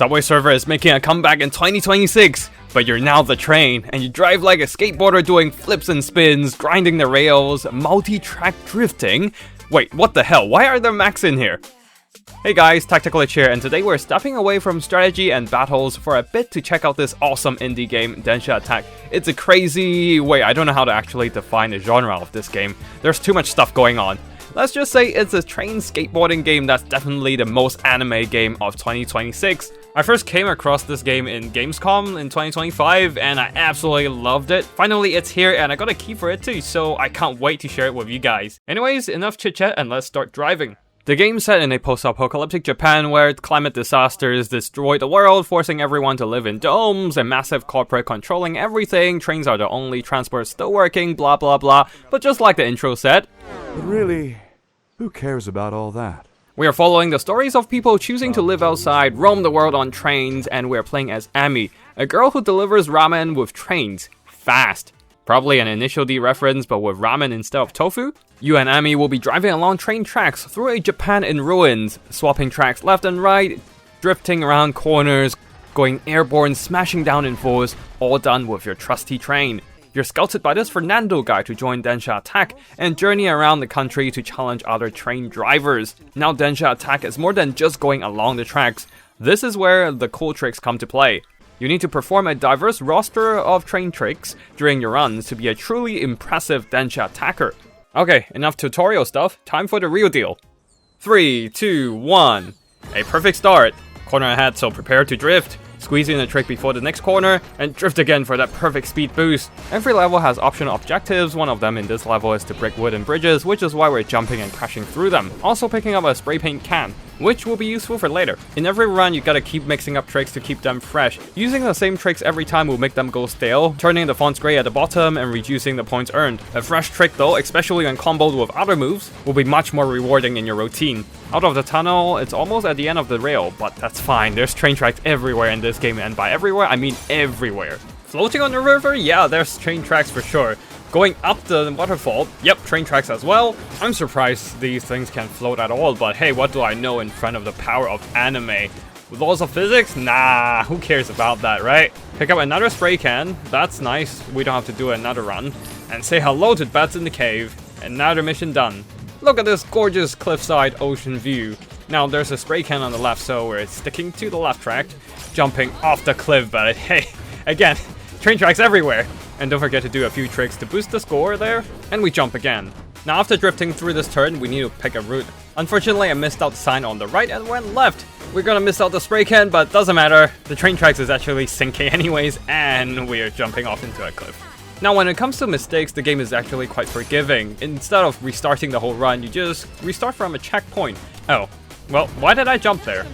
Subway Surfer is making a comeback in 2026, but you're now the train, and you drive like a skateboarder doing flips and spins, grinding the rails, multi-track drifting. Wait, what the hell? Why are there mechs in here? Hey guys, Tactical Itch here, and today we're stepping away from strategy and battles for a bit to check out this awesome indie game, Denshattack. It's a crazy... wait, I don't know how to actually define the genre of this game. There's too much stuff going on. Let's just say it's a train skateboarding game that's definitely the most anime game of 2026. I first came across this game in Gamescom in 2025 and I absolutely loved it. Finally it's here and I got a key for it too, so I can't wait to share it with you guys. Anyways, enough chit chat and let's start driving. The game's set in a post-apocalyptic Japan where climate disasters destroy the world, forcing everyone to live in domes, a massive corporate controlling everything, trains are the only transport still working, blah blah blah, but just like the intro said... But really, who cares about all that? We are following the stories of people choosing to live outside, roam the world on trains, and we are playing as Ami, a girl who delivers ramen with trains. Fast. Probably an Initial D reference, but with ramen instead of tofu? You and Ami will be driving along train tracks through a Japan in ruins, swapping tracks left and right, drifting around corners, going airborne, smashing down in fours, all done with your trusty train. You're scouted by this Fernando guy to join Denshattack and journey around the country to challenge other train drivers. Now Denshattack is more than just going along the tracks. This is where the cool tricks come to play. You need to perform a diverse roster of train tricks during your runs to be a truly impressive Denshattacker. Okay, enough tutorial stuff, time for the real deal. 3, 2, 1. A perfect start. Corner ahead, so prepare to drift. Squeeze in a trick before the next corner, and drift again for that perfect speed boost. Every level has optional objectives. One of them in this level is to break wooden bridges, which is why we're jumping and crashing through them. Also picking up a spray paint can, which will be useful for later. In every run, you gotta keep mixing up tricks to keep them fresh. Using the same tricks every time will make them go stale, turning the fonts gray at the bottom and reducing the points earned. A fresh trick though, especially when comboed with other moves, will be much more rewarding in your routine. Out of the tunnel, it's almost at the end of the rail, but that's fine. There's train tracks everywhere in this game, and by everywhere, I mean everywhere. Floating on the river? Yeah, there's train tracks for sure. Going up the waterfall, yep, train tracks as well. I'm surprised these things can float at all, but hey, what do I know in front of the power of anime? With laws of physics? Nah, who cares about that, right? Pick up another spray can, that's nice, we don't have to do another run. And say hello to bats in the cave. Another mission done. Look at this gorgeous cliffside ocean view. Now there's a spray can on the left, so we're sticking to the left track, jumping off the cliff, but hey, again, train tracks everywhere. And don't forget to do a few tricks to boost the score there, and we jump again. Now after drifting through this turn, we need to pick a route. Unfortunately, I missed out the sign on the right and went left. We're gonna miss out the spray can, but doesn't matter. The train tracks is actually sinking anyways, and we're jumping off into a cliff. Now when it comes to mistakes, the game is actually quite forgiving. Instead of restarting the whole run, you just restart from a checkpoint. Oh, well, why did I jump there?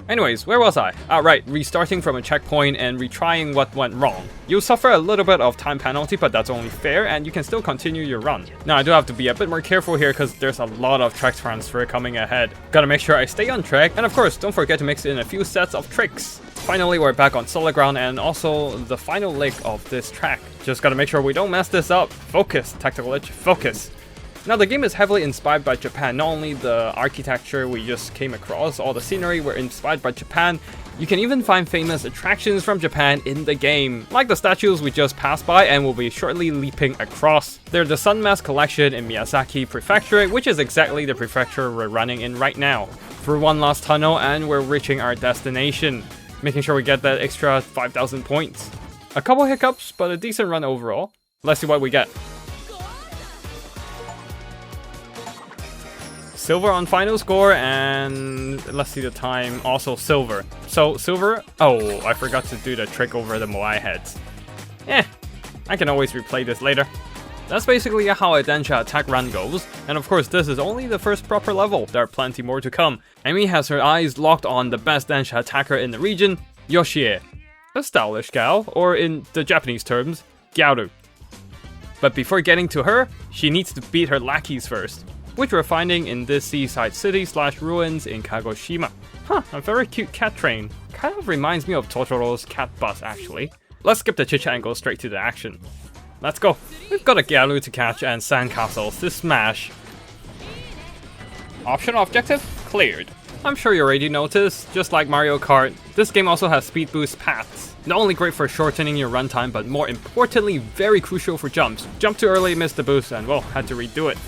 Anyways, where was I? Right, restarting from a checkpoint and retrying what went wrong. You'll suffer a little bit of time penalty, but that's only fair, and you can still continue your run. Now I do have to be a bit more careful here because there's a lot of track transfer coming ahead. Gotta make sure I stay on track, and of course, don't forget to mix in a few sets of tricks. Finally, we're back on solid ground and also the final leg of this track. Just gotta make sure we don't mess this up. Focus, Tactical Itch, focus. Now the game is heavily inspired by Japan. Not only the architecture we just came across, all the scenery were inspired by Japan. You can even find famous attractions from Japan in the game, like the statues we just passed by and will be shortly leaping across. They're the Sun Mask collection in Miyazaki Prefecture, which is exactly the prefecture we're running in right now. Through one last tunnel and we're reaching our destination, making sure we get that extra 5,000 points. A couple hiccups, but a decent run overall. Let's see what we get. Silver on final score, and let's see the time, also silver. So silver, oh, I forgot to do the trick over the Moai heads. I can always replay this later. That's basically how a Denshattack run goes, and of course this is only the first proper level, there are plenty more to come. Amy has her eyes locked on the best Denshattacker in the region, Yoshie. A stylish gal, or in the Japanese terms, gyaru. But before getting to her, she needs to beat her lackeys first, which we're finding in this seaside city / ruins in Kagoshima. Huh, a very cute cat train. Kind of reminds me of Totoro's cat bus actually. Let's skip the chit chat and go straight to the action. Let's go. We've got a Gyaru to catch and sandcastles to smash. Optional objective cleared. I'm sure you already noticed, just like Mario Kart, this game also has speed boost paths. Not only great for shortening your runtime, but more importantly, very crucial for jumps. Jump too early, missed the boost, and well, had to redo it.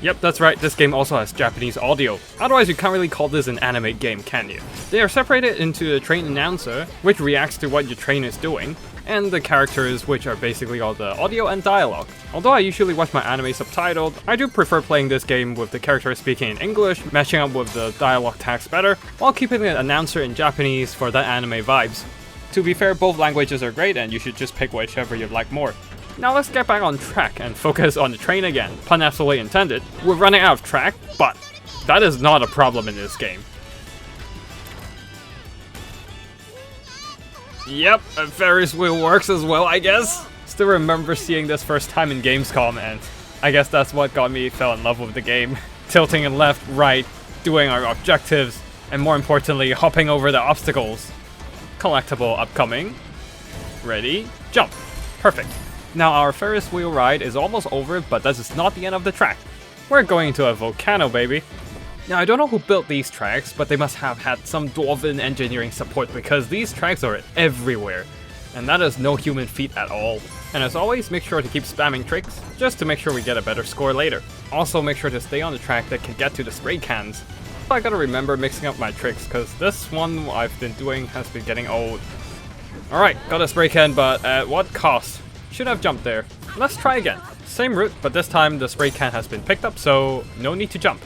Yep, that's right, this game also has Japanese audio. Otherwise you can't really call this an anime game, can you? They are separated into the train announcer, which reacts to what your train is doing, and the characters, which are basically all the audio and dialogue. Although I usually watch my anime subtitled, I do prefer playing this game with the characters speaking in English, matching up with the dialogue tags better, while keeping the announcer in Japanese for the anime vibes. To be fair, both languages are great and you should just pick whichever you like more. Now let's get back on track and focus on the train again. Pun absolutely intended. We're running out of track, but that is not a problem in this game. Yep, a Ferris wheel works as well, I guess. Still remember seeing this first time in Gamescom, and I guess that's what got me fell in love with the game. Tilting it left, right, doing our objectives, and more importantly, hopping over the obstacles. Collectible upcoming. Ready, jump. Perfect. Now our Ferris wheel ride is almost over, but this is not the end of the track. We're going into a volcano, baby. Now I don't know who built these tracks, but they must have had some dwarven engineering support because these tracks are everywhere. And that is no human feat at all. And as always, make sure to keep spamming tricks, just to make sure we get a better score later. Also make sure to stay on the track that can get to the spray cans. I gotta remember mixing up my tricks, cause this one I've been doing has been getting old. Alright, got a spray can, but at what cost? Should have jumped there. Let's try again. Same route, but this time the spray can has been picked up, so no need to jump.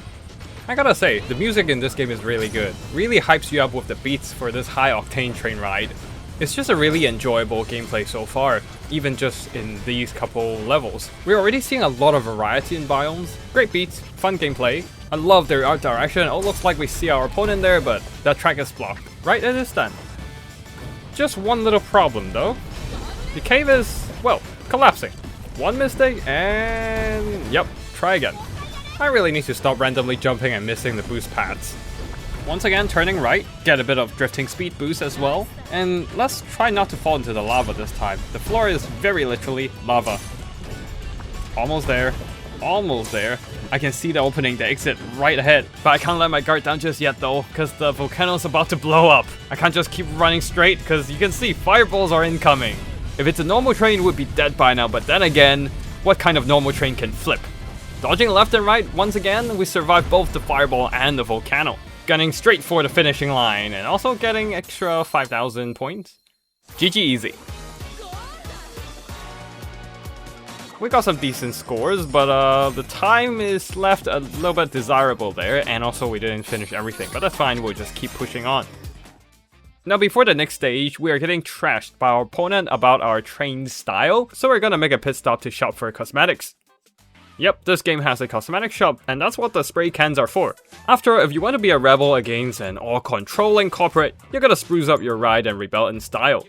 I gotta say, the music in this game is really good. Really hypes you up with the beats for this high-octane train ride. It's just a really enjoyable gameplay so far, even just in these couple levels. We're already seeing a lot of variety in biomes. Great beats, fun gameplay. I love their art direction. It looks like we see our opponent there, but that track is blocked. Right, it is done. Just one little problem though. The cave is, well, collapsing. One mistake and yep, try again. I really need to stop randomly jumping and missing the boost pads. Once again, turning right, get a bit of drifting speed boost as well. And let's try not to fall into the lava this time. The floor is very literally lava. Almost there. Almost there. I can see the opening, the exit right ahead. But I can't let my guard down just yet though, because the volcano's about to blow up. I can't just keep running straight, because you can see fireballs are incoming. If it's a normal train, it would be dead by now, but then again, what kind of normal train can flip? Dodging left and right, once again, we survived both the fireball and the volcano. Gunning straight for the finishing line, and also getting extra 5,000 points. GG easy. We got some decent scores, but the time is left a little bit desirable there, and also we didn't finish everything, but that's fine, we'll just keep pushing on. Now before the next stage, we are getting trashed by our opponent about our train style, so we're gonna make a pit stop to shop for cosmetics. Yep, this game has a cosmetic shop, and that's what the spray cans are for. After all, if you want to be a rebel against an all-controlling corporate, you're gonna spruce up your ride and rebel in style.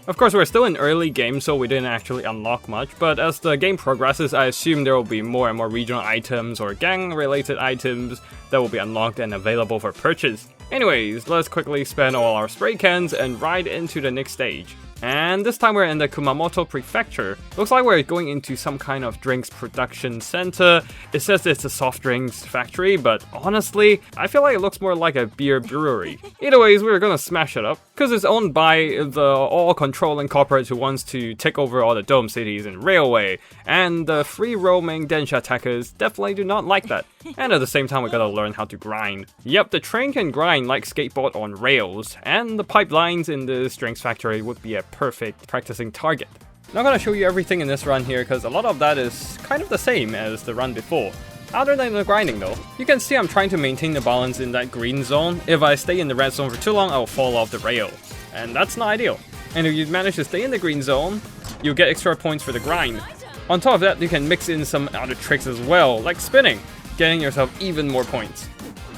Of course, we're still in early game, so we didn't actually unlock much, but as the game progresses, I assume there will be more and more regional items or gang-related items that will be unlocked and available for purchase. Anyways, let's quickly spend all our spray cans and ride into the next stage. And this time we're in the Kumamoto Prefecture. Looks like we're going into some kind of drinks production center. It says it's a soft drinks factory, but honestly, I feel like it looks more like a beer brewery. Either ways, we're gonna smash it up, because it's owned by the all-controlling corporate who wants to take over all the dome cities and railway, and the free-roaming Denshattackers definitely do not like that. And at the same time, we gotta learn how to grind. Yep, the train can grind like Skateboard on rails, and the pipelines in this drinks factory would be a perfect practicing target. Not gonna show you everything in this run here, because a lot of that is kind of the same as the run before. Other than the grinding though. You can see I'm trying to maintain the balance in that green zone. If I stay in the red zone for too long, I'll fall off the rail. And that's not ideal. And if you manage to stay in the green zone, you'll get extra points for the grind. On top of that, you can mix in some other tricks as well, like spinning, getting yourself even more points.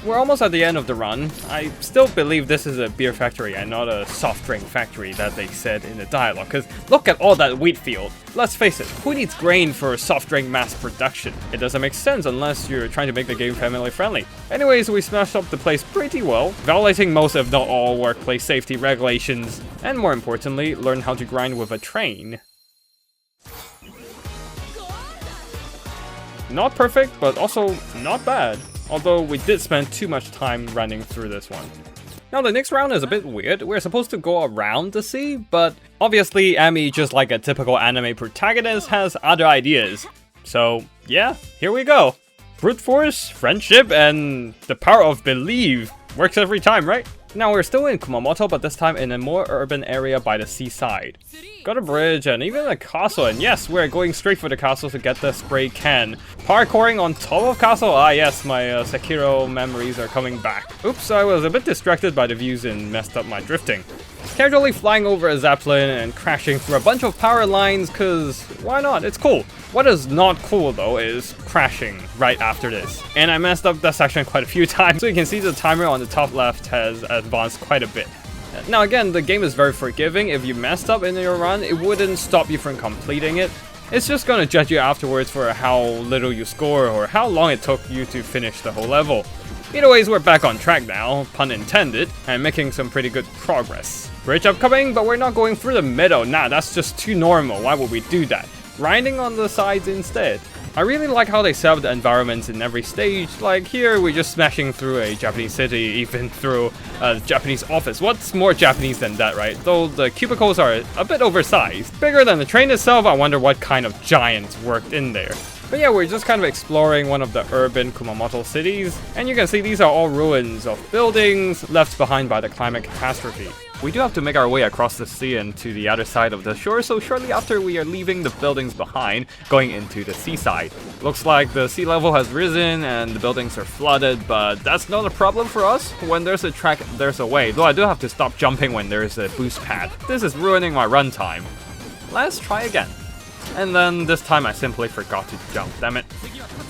We're almost at the end of the run. I still believe this is a beer factory and not a soft drink factory that they said in the dialogue, because look at all that wheat field. Let's face it, who needs grain for soft drink mass production? It doesn't make sense unless you're trying to make the game family friendly. Anyways, we smashed up the place pretty well, violating most if not all workplace safety regulations, and more importantly, learn how to grind with a train. Not perfect, but also not bad. although we did spend too much time running through this one. Now the next round is a bit weird. We're supposed to go around the sea, but obviously Amy, just like a typical anime protagonist, has other ideas. So yeah, here we go. Brute force, friendship, and the power of believe. Works every time, right? Now we're still in Kumamoto, but this time in a more urban area by the seaside. Got a bridge and even a castle, and yes, we're going straight for the castle to get the spray can. Parkouring on top of castle? Ah yes, my Sekiro memories are coming back. Oops, I was a bit distracted by the views and messed up my drifting. Casually flying over a zeppelin and crashing through a bunch of power lines, cause why not? It's cool. What is not cool though is crashing right after this. And I messed up that section quite a few times, so you can see the timer on the top left has advanced quite a bit. Now again, the game is very forgiving. If you messed up in your run, it wouldn't stop you from completing it. It's just gonna judge you afterwards for how little you score or how long it took you to finish the whole level. Either ways, we're back on track now, pun intended, and making some pretty good progress. Bridge upcoming, but we're not going through the middle. Nah, that's just too normal. Why would we do that? Grinding on the sides instead. I really like how they set up the environments in every stage. Like here, we're just smashing through a Japanese city, even through a Japanese office. What's more Japanese than that, right? Though the cubicles are a bit oversized. Bigger than the train itself, I wonder what kind of giants worked in there. But yeah, we're just kind of exploring one of the urban Kumamoto cities, and you can see these are all ruins of buildings left behind by the climate catastrophe. We do have to make our way across the sea and to the other side of the shore, so shortly after we are leaving the buildings behind, going into the seaside. Looks like the sea level has risen and the buildings are flooded, but that's not a problem for us. When there's a track, there's a way, though I do have to stop jumping when there's a boost pad. This is ruining my runtime. Let's try again. And then this time I simply forgot to jump, damn it.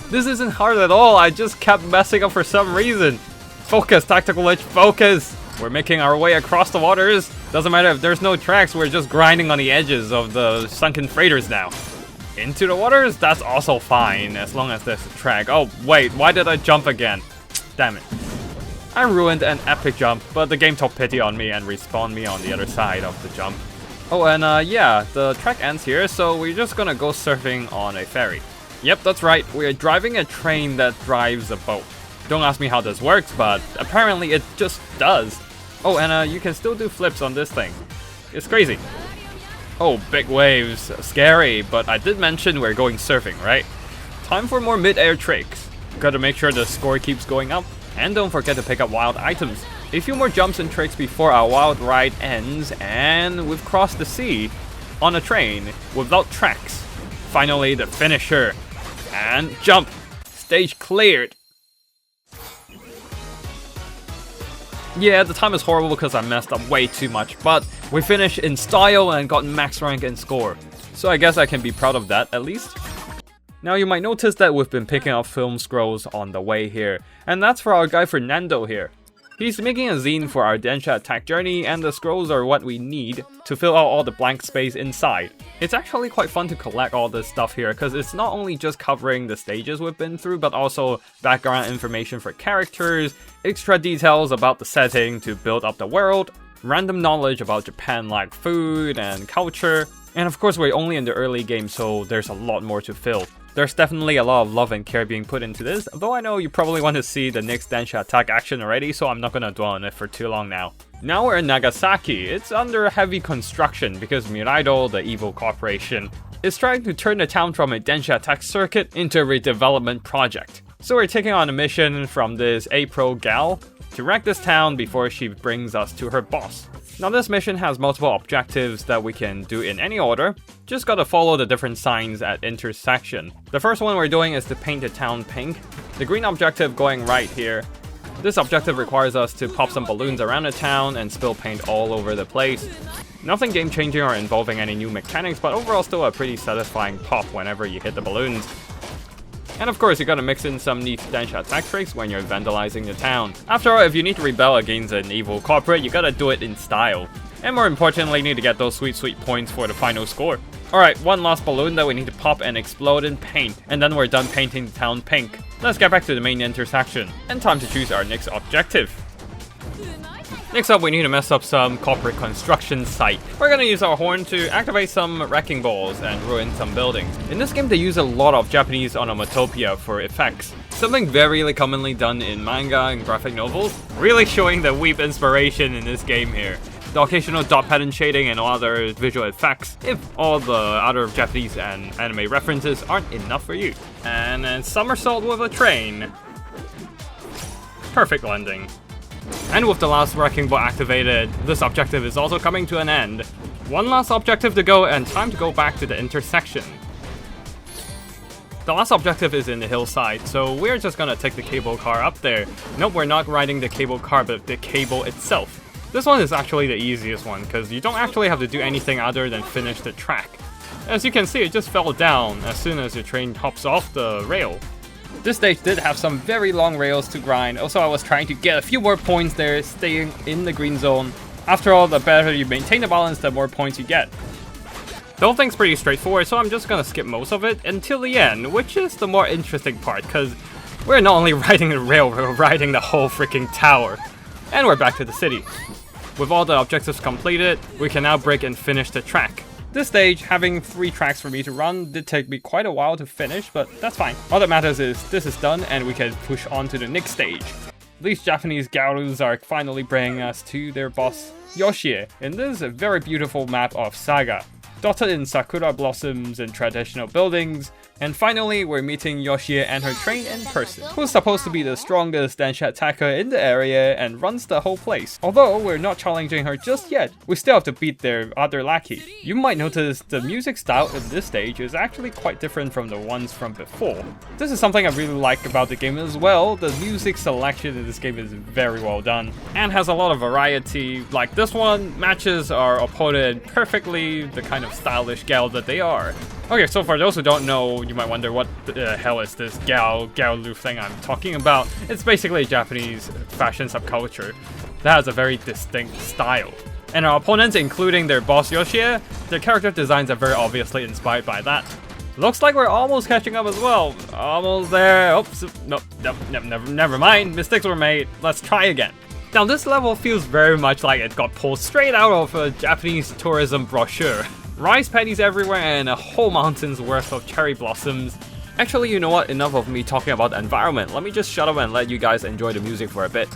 This isn't hard at all, I just kept messing up for some reason. Focus, tactical glitch, focus! We're making our way across the waters. Doesn't matter if there's no tracks, we're just grinding on the edges of the sunken freighters now. Into the waters, that's also fine, as long as there's a track. Oh wait, why did I jump again? Damn it. I ruined an epic jump, but the game took pity on me and respawned me on the other side of the jump. Oh, and yeah, the track ends here, so we're just gonna go surfing on a ferry. Yep, that's right, we're driving a train that drives a boat. Don't ask me how this works, but apparently it just does. Oh, and you can still do flips on this thing. It's crazy. Oh, big waves, scary, but I did mention we're going surfing, right? Time for more mid-air tricks. Gotta make sure the score keeps going up, and don't forget to pick up wild items. A few more jumps and tricks before our wild ride ends, and we've crossed the sea on a train without tracks. Finally, the finisher. And jump! Stage cleared! Yeah, the time is horrible because I messed up way too much, but we finished in style and got max rank and score. So I guess I can be proud of that, at least. Now you might notice that we've been picking up film scrolls on the way here, and that's for our guy Fernando here. He's making a zine for our Denshattack journey, and the scrolls are what we need to fill out all the blank space inside. It's actually quite fun to collect all this stuff here, because it's not only just covering the stages we've been through, but also background information for characters, extra details about the setting to build up the world, random knowledge about Japan like food and culture, and of course we're only in the early game, so there's a lot more to fill. There's definitely a lot of love and care being put into this, though I know you probably want to see the next Denshattack action already, so I'm not gonna dwell on it for too long now. Now we're in Nagasaki. It's under heavy construction because Miraido, the evil corporation, is trying to turn the town from a Denshattack circuit into a redevelopment project. So we're taking on a mission from this A-Pro gal to wreck this town before she brings us to her boss. Now this mission has multiple objectives that we can do in any order, just gotta follow the different signs at intersection. The first one we're doing is to paint the town pink. The green objective going right here. This objective requires us to pop some balloons around the town and spill paint all over the place. Nothing game changing or involving any new mechanics, but overall still a pretty satisfying pop whenever you hit the balloons. And of course, you gotta mix in some neat Denshattack tricks when you're vandalizing the town. After all, if you need to rebel against an evil corporate, you gotta do it in style. And more importantly, you need to get those sweet points for the final score. Alright, one last balloon that we need to pop and explode in paint, and then we're done painting the town pink. Let's get back to the main intersection, and time to choose our next objective. Next up, we need to mess up some corporate construction site. We're gonna use our horn to activate some wrecking balls and ruin some buildings. In this game, they use a lot of Japanese onomatopoeia for effects. something very commonly done in manga and graphic novels, really showing the weeb inspiration in this game here. The occasional dot pattern shading and other visual effects, if all the other Japanese and anime references aren't enough for you. And then somersault with a train. Perfect landing. And with the last wrecking ball activated, this objective is also coming to an end. One last objective to go and time to go back to the intersection. The last objective is in the hillside, so we're just gonna take the cable car up there. Nope, we're not riding the cable car, but the cable itself. This one is actually the easiest one, because you don't actually have to do anything other than finish the track. As you can see, it just fell down as soon as your train hops off the rail. This stage did have some very long rails to grind, also I was trying to get a few more points there, staying in the green zone. After all, the better you maintain the balance, the more points you get. The whole thing's pretty straightforward, so I'm just gonna skip most of it until the end, which is the more interesting part, because we're not only riding the rail, we're riding the whole freaking tower. And we're back to the city. With all the objectives completed, we can now break and finish the track. This stage, having 3 tracks for me to run, did take me quite a while to finish, but that's fine. All that matters is this is done and we can push on to the next stage. These Japanese garus are finally bringing us to their boss, Yoshie, in this very beautiful map of Saga, dotted in sakura blossoms and traditional buildings. And finally, we're meeting Yoshie and her train in person, who's supposed to be the strongest Denshattacker in the area and runs the whole place. Although we're not challenging her just yet, we still have to beat their other lackey. You might notice the music style in this stage is actually quite different from the ones from before. This is something I really like about the game as well. The music selection in this game is very well done and has a lot of variety. Like this one matches our opponent perfectly, the kind of stylish gal that they are. Okay, so for those who don't know, you might wonder what the hell is this gaolu thing I'm talking about. It's basically a Japanese fashion subculture that has a very distinct style. And our opponents, including their boss Yoshie, their character designs are very obviously inspired by that. Looks like we're almost catching up as well. Almost there. Oops, never mind. Mistakes were made. Let's try again. Now this level feels very much like it got pulled straight out of a Japanese tourism brochure. Rice paddies everywhere and a whole mountain's worth of cherry blossoms. Actually, you know what? Enough of me talking about the environment. Let me just shut up and let you guys enjoy the music for a bit.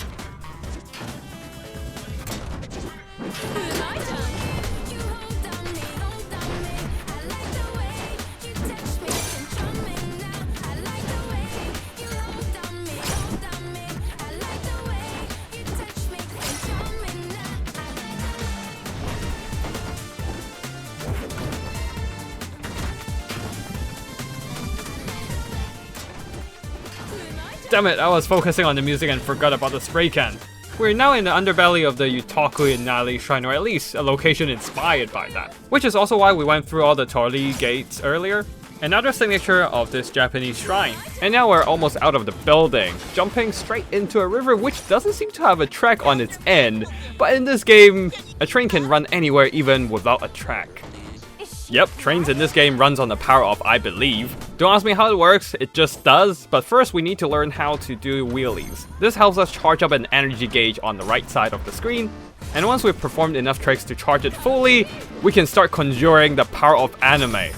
Damn it, I was focusing on the music and forgot about the spray can. We're now in the underbelly of the Yutaku Inari Shrine, or at least a location inspired by that. Which is also why we went through all the Torii gates earlier. Another signature of this Japanese shrine. And now we're almost out of the building, jumping straight into a river which doesn't seem to have a track on its end. But in this game, a train can run anywhere even without a track. Yep, trains in this game runs on the power of I believe. Don't ask me how it works, it just does, but first we need to learn how to do wheelies. This helps us charge up an energy gauge on the right side of the screen, and once we've performed enough tricks to charge it fully, we can start conjuring the power of anime.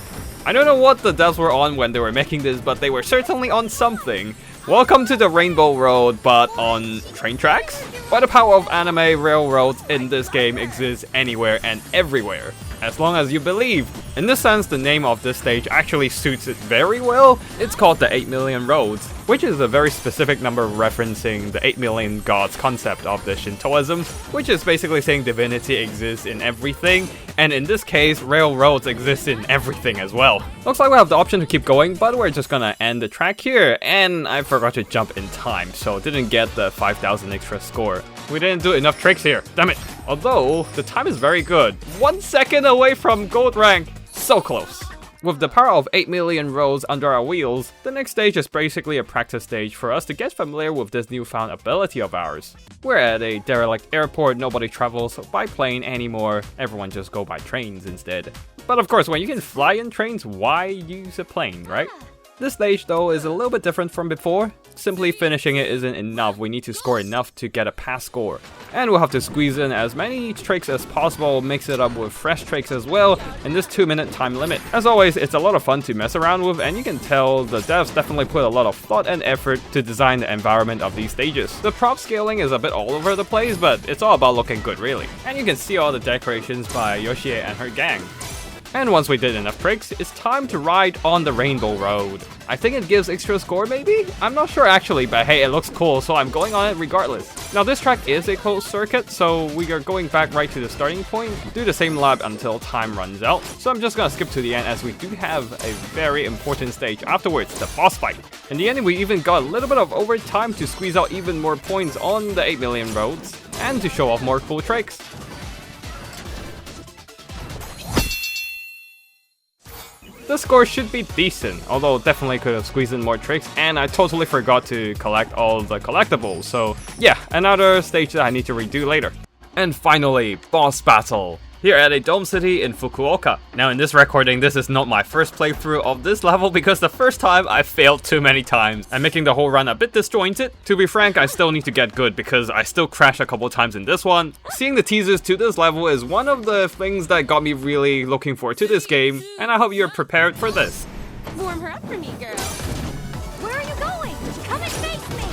I don't know what the devs were on when they were making this, but they were certainly on something. Welcome to the Rainbow Road, but on train tracks? By the power of anime, railroads in this game exist anywhere and everywhere, as long as you believe. In this sense, the name of this stage actually suits it very well. It's called the 8 million roads, which is a very specific number referencing the 8 million gods concept of the Shintoism, which is basically saying divinity exists in everything, and in this case, railroads exist in everything as well. Looks like we have the option to keep going, but we're just gonna end the track here, and I forgot to jump in time, so didn't get the 5,000 extra score. We didn't do enough tricks here, damn it! Although, the time is very good. 1 second away from gold rank! So close! With the power of 8 million roads under our wheels, the next stage is basically a practice stage for us to get familiar with this newfound ability of ours. We're at a derelict airport, nobody travels by plane anymore, everyone just go by trains instead. But of course, when you can fly in trains, why use a plane, right? This stage though is a little bit different from before. Simply finishing it isn't enough, we need to score enough to get a pass score. And we'll have to squeeze in as many tricks as possible, mix it up with fresh tricks as well, in this 2-minute time limit. As always, it's a lot of fun to mess around with, and you can tell the devs definitely put a lot of thought and effort to design the environment of these stages. The prop scaling is a bit all over the place, but it's all about looking good really. And you can see all the decorations by Yoshie and her gang. And once we did enough tricks, it's time to ride on the Rainbow Road. I think it gives extra score maybe? I'm not sure actually, but hey, it looks cool, so I'm going on it regardless. Now this track is a closed circuit, so we are going back right to the starting point, do the same lap until time runs out. So I'm just gonna skip to the end as we do have a very important stage afterwards, the boss fight. In the end, we even got a little bit of overtime to squeeze out even more points on the 8 million roads, and to show off more cool tricks. The score should be decent, although definitely could have squeezed in more tricks, and I totally forgot to collect all the collectibles, so yeah, another stage that I need to redo later. And finally, boss battle. Here at a dome city in Fukuoka. Now in this recording, this is not my first playthrough of this level because the first time I failed too many times and making the whole run a bit disjointed. To be frank, I still need to get good because I still crashed a couple times in this one. Seeing the teasers to this level is one of the things that got me really looking forward to this game, and I hope you're prepared for this. Warm her up for me, girl. Where are you going? Come and face me!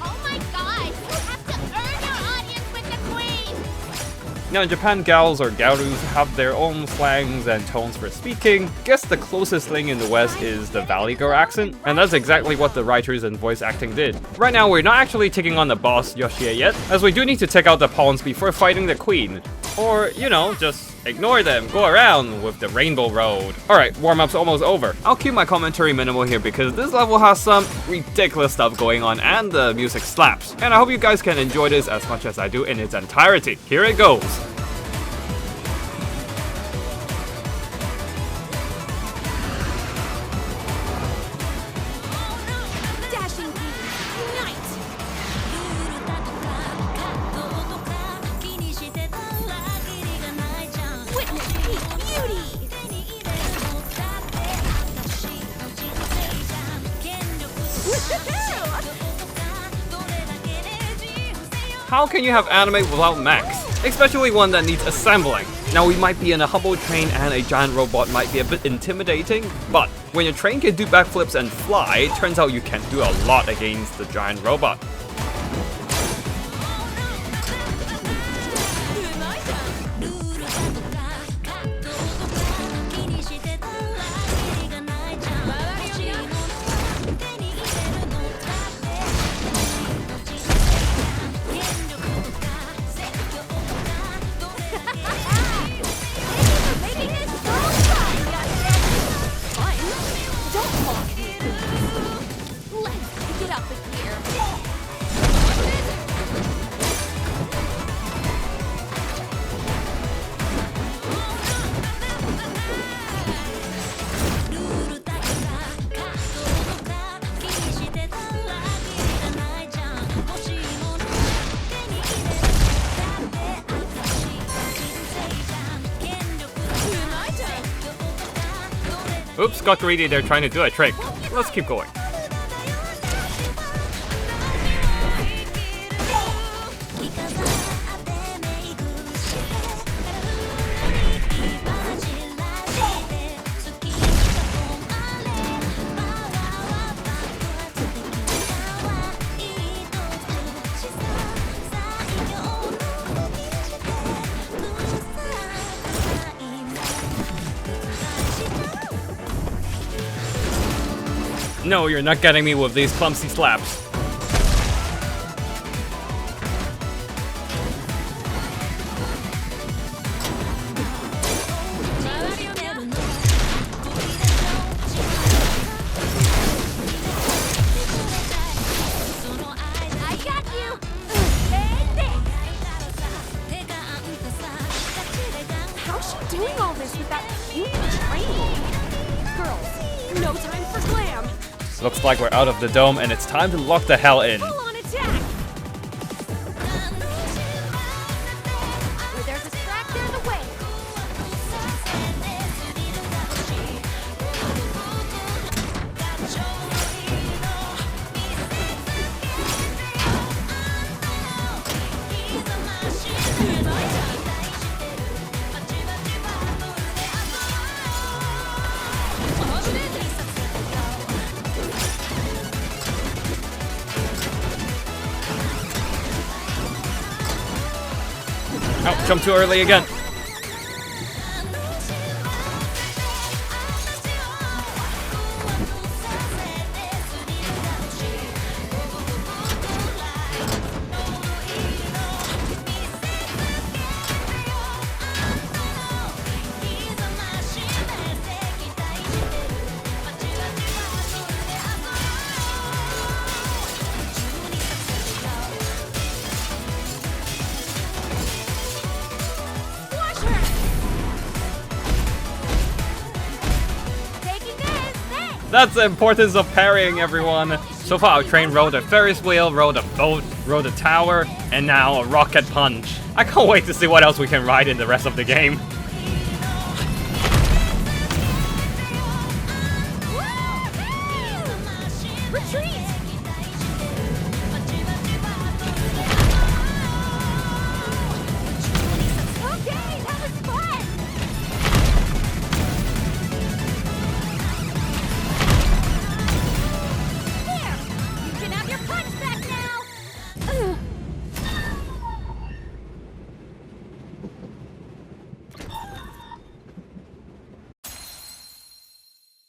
Oh my god! You have to earn your audience with the queen! Now in Japan, gals or garus have their own slangs and tones for speaking. Guess the closest thing in the West is the Valley Girl accent, and that's exactly what the writers and voice acting did. Right now, we're not actually taking on the boss Yoshie yet, as we do need to take out the pawns before fighting the queen. Or, you know, just ignore them, go around with the Rainbow Road. Alright, warm-up's almost over. I'll keep my commentary minimal here because this level has some ridiculous stuff going on and the music slaps. And I hope you guys can enjoy this as much as I do in its entirety. Here it goes. Dashing Queen, unite! Witness peak beauty! How can you have anime without mechs? Especially one that needs assembling. Now we might be in a humble train and a giant robot might be a bit intimidating, but when your train can do backflips and fly, it turns out you can do a lot against the giant robot. Oops, got greedy, they're trying to do a trick. Let's keep going. No, you're not getting me with these clumsy slaps. I got you! How's she doing all this with that huge train? Girls, no time for glam! Looks like we're out of the dome and it's time to lock the hell in. Full on attack! Where there's a track, there's a way! No, jump too early again. That's the importance of parrying, everyone. So far, our train rode a Ferris wheel, rode a boat, rode a tower, and now a rocket punch. I can't wait to see what else we can ride in the rest of the game.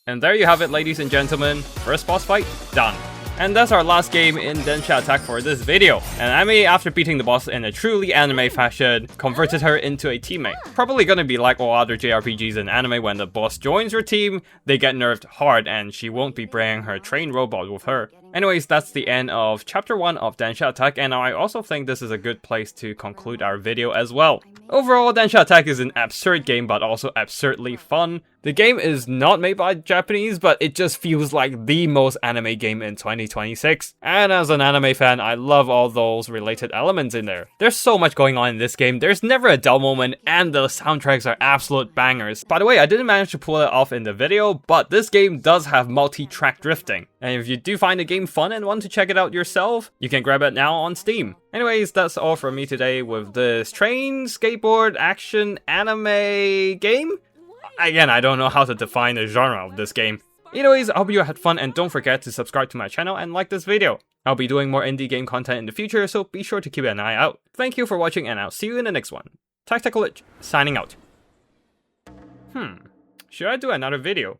And there you have it, ladies and gentlemen. First boss fight, done. And that's our last game in Denshattack for this video. And Ami, after beating the boss in a truly anime fashion, converted her into a teammate. Probably gonna be like all other JRPGs in anime, when the boss joins your team, they get nerfed hard and she won't be bringing her train robot with her. Anyways, that's the end of chapter 1 of Denshattack, and I also think this is a good place to conclude our video as well. Overall, Denshattack is an absurd game, but also absurdly fun. The game is not made by Japanese, but it just feels like the most anime game in 2026. And as an anime fan, I love all those related elements in there. There's so much going on in this game, there's never a dull moment, and the soundtracks are absolute bangers. By the way, I didn't manage to pull it off in the video, but this game does have multi-track drifting. And if you do find the game fun and want to check it out yourself, you can grab it now on Steam. Anyways, that's all from me today with this train, skateboard, action, anime game? Again, I don't know how to define the genre of this game. Anyways, I hope you had fun, and don't forget to subscribe to my channel and like this video. I'll be doing more indie game content in the future, so be sure to keep an eye out. Thank you for watching, and I'll see you in the next one. Tactical Itch, signing out. Should I do another video?